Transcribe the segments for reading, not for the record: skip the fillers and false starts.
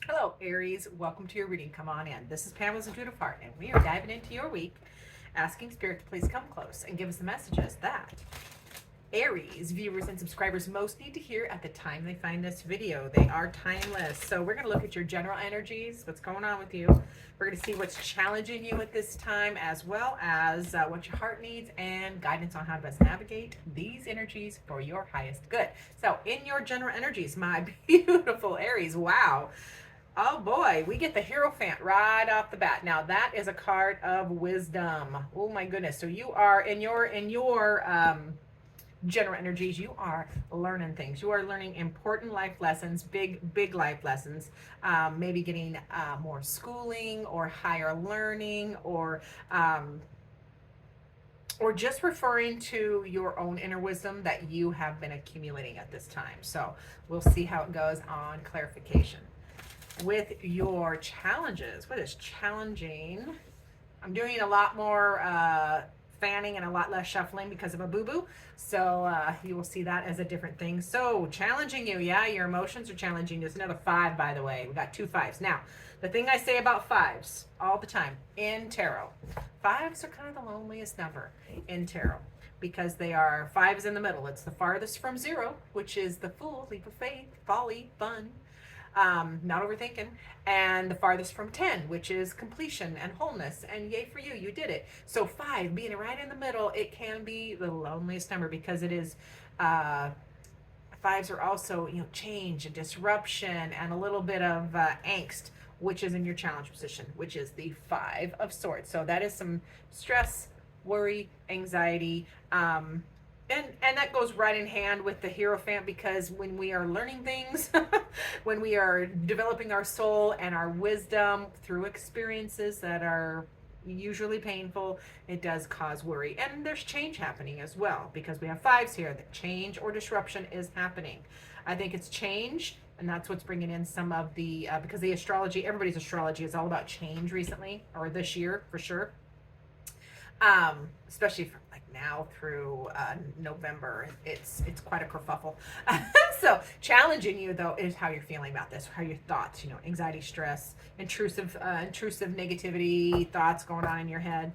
Hello, Aries. Welcome to your reading. Come on in. This is Pamela's Intuitive Heart, and we are diving into your week, asking Spirit to please come close and give us the messages that Aries viewers and subscribers most need to hear at the time they find this video. They are timeless. So we're going to look at your general energies, what's going on with you. We're going to see what's challenging you at this time, as well as what your heart needs and guidance on how to best navigate these energies for your highest good. So in your general energies, my beautiful Aries, wow. Oh boy, we get the Hierophant right off the bat. Now that is a card of wisdom. Oh my goodness. So you are in your general energies, you are learning things. You are learning important life lessons, big life lessons. Maybe getting more schooling or higher learning, or just referring to your own inner wisdom that you have been accumulating at this time. So we'll see how it goes on clarification. With your challenges, what is challenging? I'm doing a lot more fanning and a lot less shuffling because of a boo-boo. So you will see that as a different thing. So challenging you, yeah, your emotions are challenging. There's another 5, by the way. We got 2 5s. Now, the thing I say about 5s all the time in tarot, 5s are kind of the loneliest number in tarot because they are 5s in the middle. It's the farthest from 0, which is the fool, leap of faith, folly, fun. Not overthinking, and the farthest from 10, which is completion and wholeness, and yay for you, you did it. So 5 being right in the middle, it can be the loneliest number because it is 5s are also, change and disruption and a little bit of angst, which is in your challenge position, which is the 5 of Swords. So that is some stress, worry, anxiety, and that goes right in hand with the Hierophant, because when we are learning things, when we are developing our soul and our wisdom through experiences that are usually painful, it does cause worry. And there's change happening as well, because we have 5s here. That change or disruption is happening. I think it's change, and that's what's bringing in some of the, because the astrology, everybody's astrology is all about change recently, or this year for sure. Especially from like now through November, it's quite a kerfuffle. So challenging you though is how you're feeling about this, how your thoughts, anxiety, stress, intrusive negativity thoughts going on in your head.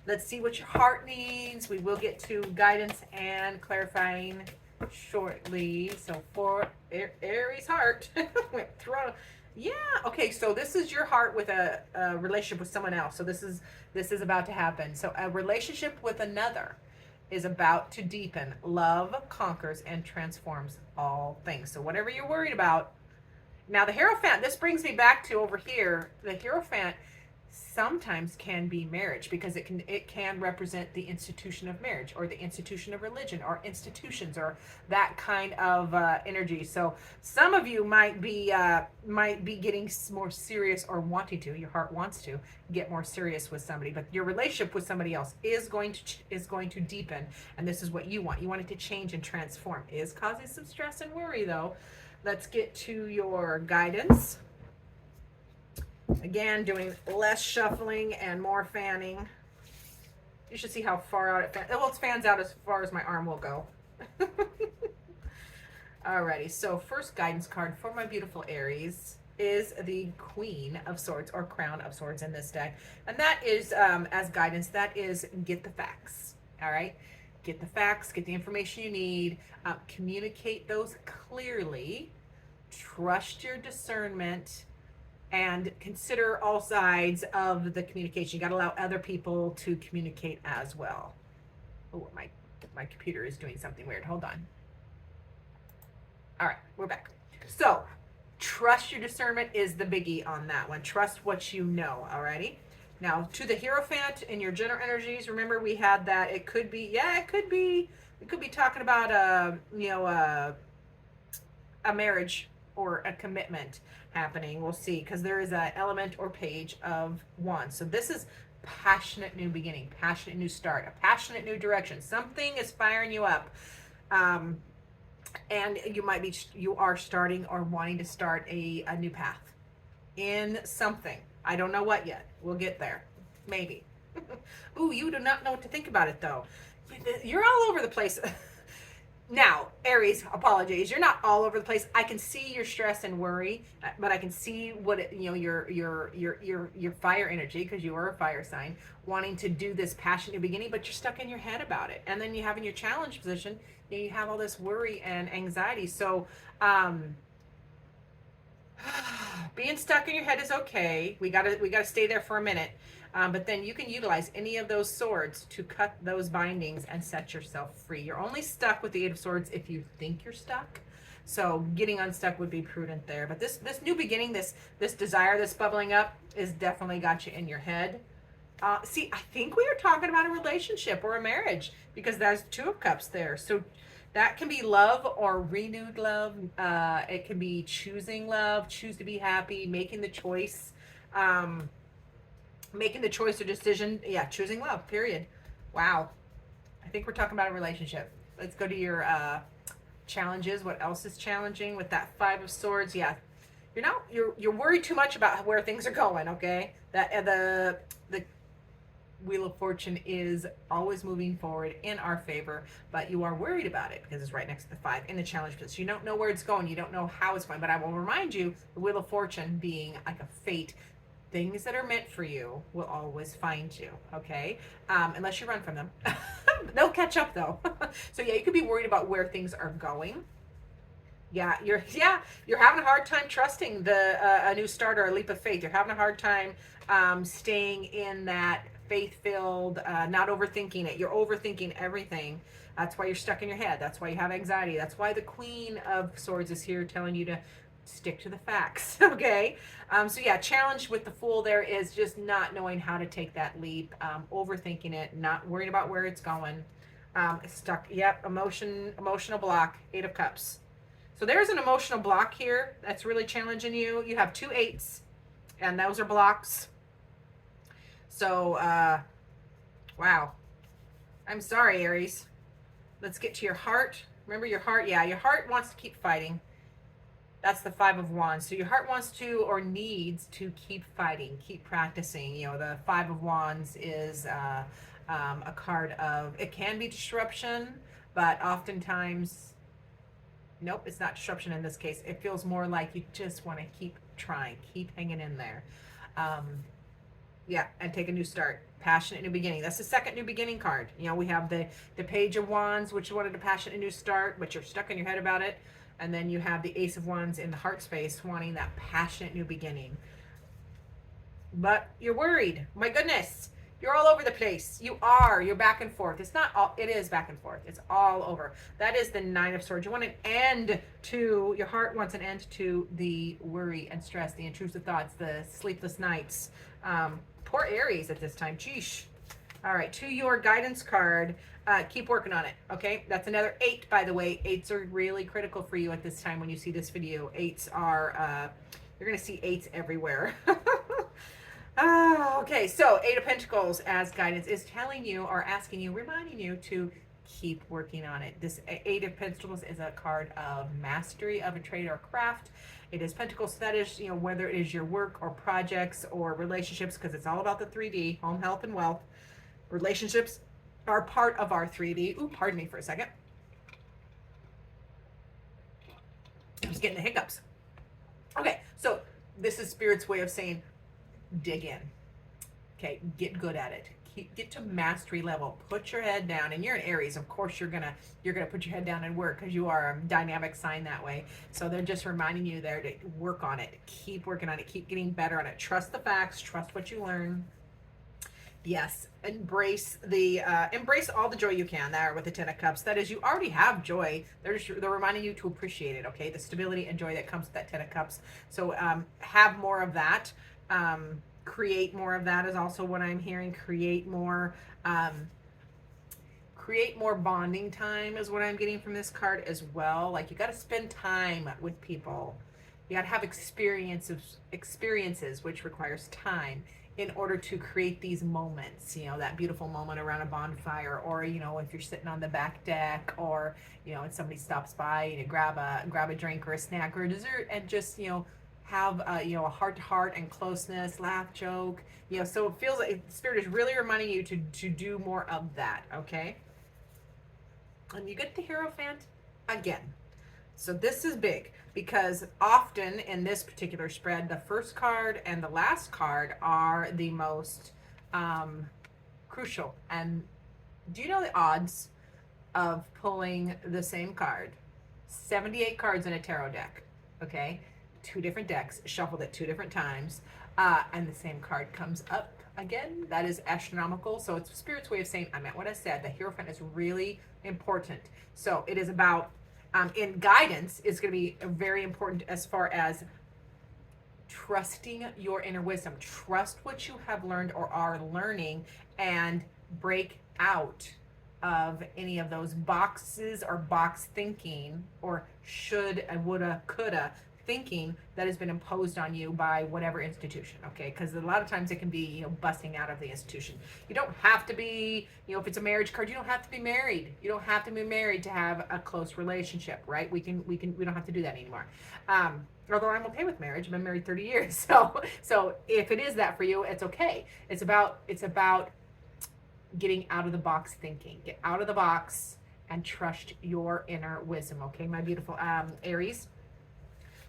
Let's see what your heart needs. We will get to guidance and clarifying shortly. So for Aries heart, yeah, okay, so this is your heart with a relationship with someone else. So this is about to happen. So a relationship with another is about to deepen. Love conquers and transforms all things. So whatever you're worried about. Now the Hierophant, this brings me back to over here. The Hierophant sometimes can be marriage, because it can represent the institution of marriage or the institution of religion or institutions or that kind of energy. So some of you might be getting more serious, or wanting to, your heart wants to get more serious with somebody, but your relationship with somebody else is going to deepen, and this is what you want it to change and transform. It is causing some stress and worry though. Let's get to your guidance. Again, doing less shuffling and more fanning. You should see how far out it fans. Well, it fans out as far as my arm will go. Alrighty, so first guidance card for my beautiful Aries is the Queen of Swords, or Crown of Swords in this deck. And that is, as guidance, that is get the facts. All right? Get the facts, get the information you need, communicate those clearly, trust your discernment, and consider all sides of the communication. You got to allow other people to communicate as well. Oh, my computer is doing something weird. Hold on. All right, we're back. So, trust your discernment is the biggie on that one. Trust what you know, alrighty? Now, to the Hierophant in your general energies, remember we had that. It could be, we could be talking about a marriage or a commitment happening. We'll see, because there is an element or page of Wands. So this is passionate new beginning, passionate new start, a passionate new direction. Something is firing you up, and you are starting or wanting to start a new path in something. I don't know what yet. We'll get there, maybe. Ooh, you do not know what to think about it though. You're all over the place. Now, Aries, apologies. You're not all over the place. I can see your stress and worry, but I can see what your fire energy, because you are a fire sign, wanting to do this passionate beginning, but you're stuck in your head about it. And then you have in your challenge position, you have all this worry and anxiety. So, being stuck in your head is okay. We gotta stay there for a minute. But then you can utilize any of those swords to cut those bindings and set yourself free. You're only stuck with the Eight of Swords if you think you're stuck. So getting unstuck would be prudent there. But this new beginning, this desire that's bubbling up, is definitely got you in your head. See, I think we are talking about a relationship or a marriage, because there's Two of Cups there. So that can be love or renewed love. It can be choosing love, choose to be happy, making the choice. Making the choice or decision. Yeah, choosing love, period. Wow. I think we're talking about a relationship. Let's go to your challenges. What else is challenging with that Five of Swords? Yeah, you're worried too much about where things are going. Okay, that the Wheel of Fortune is always moving forward in our favor, but you are worried about it because it's right next to the Five in the challenge position. You don't know where it's going. You don't know how it's going. But I will remind you, the Wheel of Fortune being like a fate, things that are meant for you will always find you, okay? Unless you run from them. They'll catch up though. So yeah, you could be worried about where things are going. Yeah, you're having a hard time trusting a new start or a leap of faith. You're having a hard time staying in that faith-filled, not overthinking it. You're overthinking everything. That's why you're stuck in your head. That's why you have anxiety. That's why the Queen of Swords is here telling you to stick to the facts. Okay. So yeah, challenge with the Fool there is just not knowing how to take that leap, overthinking it, not worrying about where it's going. Stuck. Yep. Emotional block. Eight of Cups. So there's an emotional block here that's really challenging you. You have two eights, and those are blocks. So, wow. I'm sorry, Aries. Let's get to your heart. Remember your heart? Yeah, your heart wants to keep fighting. That's the Five of Wands. So your heart wants to or needs to keep fighting, keep practicing. You know, the Five of Wands is a card of, it can be disruption, but oftentimes, nope, it's not disruption in this case. It feels more like you just want to keep trying, keep hanging in there. Yeah, and take a new start. Passionate new beginning. That's the second new beginning card. You know, we have the Page of Wands, which wanted a passionate new start, but you're stuck in your head about it. And then you have the Ace of Wands in the heart space, wanting that passionate new beginning. But you're worried. My goodness. You're all over the place. You're back and forth. It's not all, it is back and forth. It's all over. That is the Nine of Swords. You want an end to, your heart wants an end to the worry and stress, the intrusive thoughts, the sleepless nights. Poor Aries at this time. Geesh. All right, to your guidance card, keep working on it, okay? That's another 8, by the way. 8s are really critical for you at this time when you see this video. 8s are, you're going to see 8s everywhere. Okay, so 8 of Pentacles as guidance is telling you or asking you, reminding you to keep working on it. This 8 of Pentacles is a card of mastery of a trade or craft. It is Pentacles, so that is, you know, whether it is your work or projects or relationships, because it's all about the 3D, home, health, and wealth. Relationships are part of our 3D. Ooh, pardon me for a second. I'm just getting the hiccups. Okay, so this is Spirit's way of saying, dig in. Okay, get good at it. Get to mastery level. Put your head down. And you're an Aries, of course you're gonna put your head down and work, because you are a dynamic sign that way. So they're just reminding you there to work on it. Keep working on it. Keep getting better on it. Trust the facts. Trust what you learn. Yes, embrace all the joy you can there with the Ten of Cups. That is, you already have joy. They're reminding you to appreciate it. Okay, the stability and joy that comes with that Ten of Cups. So have more of that. Create more of that is also what I'm hearing. Create more bonding time is what I'm getting from this card as well. Like, you got to spend time with people. You got to have experiences, which requires time, in order to create these moments, you know, that beautiful moment around a bonfire, or, you know, if you're sitting on the back deck, or, you know, and somebody stops by and you grab a drink or a snack or a dessert, and just, you know, have you know, a heart to heart and closeness, laugh, joke, you know. So it feels like Spirit is really reminding you to do more of that. Okay, and you get the Hierophant. again. So this is big because often in this particular spread, the first card and the last card are the most crucial. And do you know the odds of pulling the same card? 78 cards in a tarot deck, okay? Two different decks, shuffled at two different times, and the same card comes up again. That is astronomical. So it's Spirit's way of saying, I meant what I said. The Hierophant is really important. So it is about, in guidance, is going to be very important as far as trusting your inner wisdom. Trust what you have learned or are learning and break out of any of those boxes or box thinking or should, woulda, coulda thinking that has been imposed on you by whatever institution, okay? Because a lot of times it can be, you know, busting out of the institution. You don't have to be, you know, if it's a marriage card, you don't have to be married. You don't have to be married to have a close relationship, right? We don't have to do that anymore. Although I'm okay with marriage. I've been married 30 years. So if it is that for you, it's okay. It's about getting out of the box thinking. Get out of the box and trust your inner wisdom, okay, my beautiful Aries?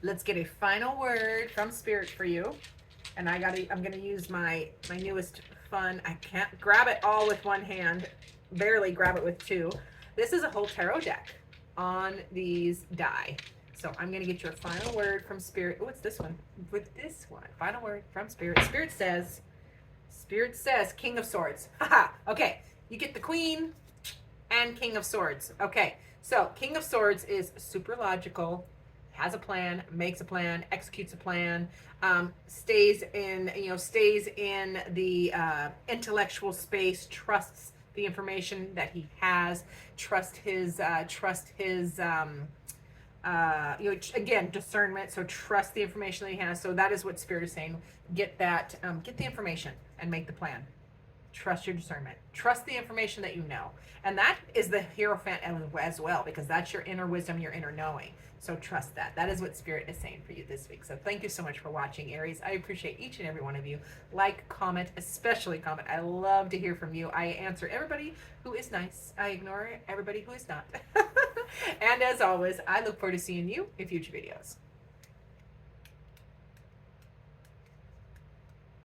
Let's get a final word from Spirit for you. And I'm gonna use my newest fun. I can't grab it all with one hand, barely grab it with two. This is a whole tarot deck on these die. So I'm gonna get your final word from Spirit. Oh, it's this one. With this one, final word from Spirit. Spirit says, King of Swords. Haha. Okay, you get the Queen and King of Swords. Okay, so King of Swords is super logical, has a plan, makes a plan, executes a plan, stays in the intellectual space, trusts the information that he has, trust his again, discernment. So trust the information that he has. So that is what Spirit is saying. Get the information and make the plan. Trust your discernment. Trust the information that you know. And that is the Hierophant as well, because that's your inner wisdom, your inner knowing. So trust that. That is what Spirit is saying for you this week. So thank you so much for watching, Aries. I appreciate each and every one of you. Like, comment, especially comment. I love to hear from you. I answer everybody who is nice. I ignore everybody who is not. And as always, I look forward to seeing you in future videos.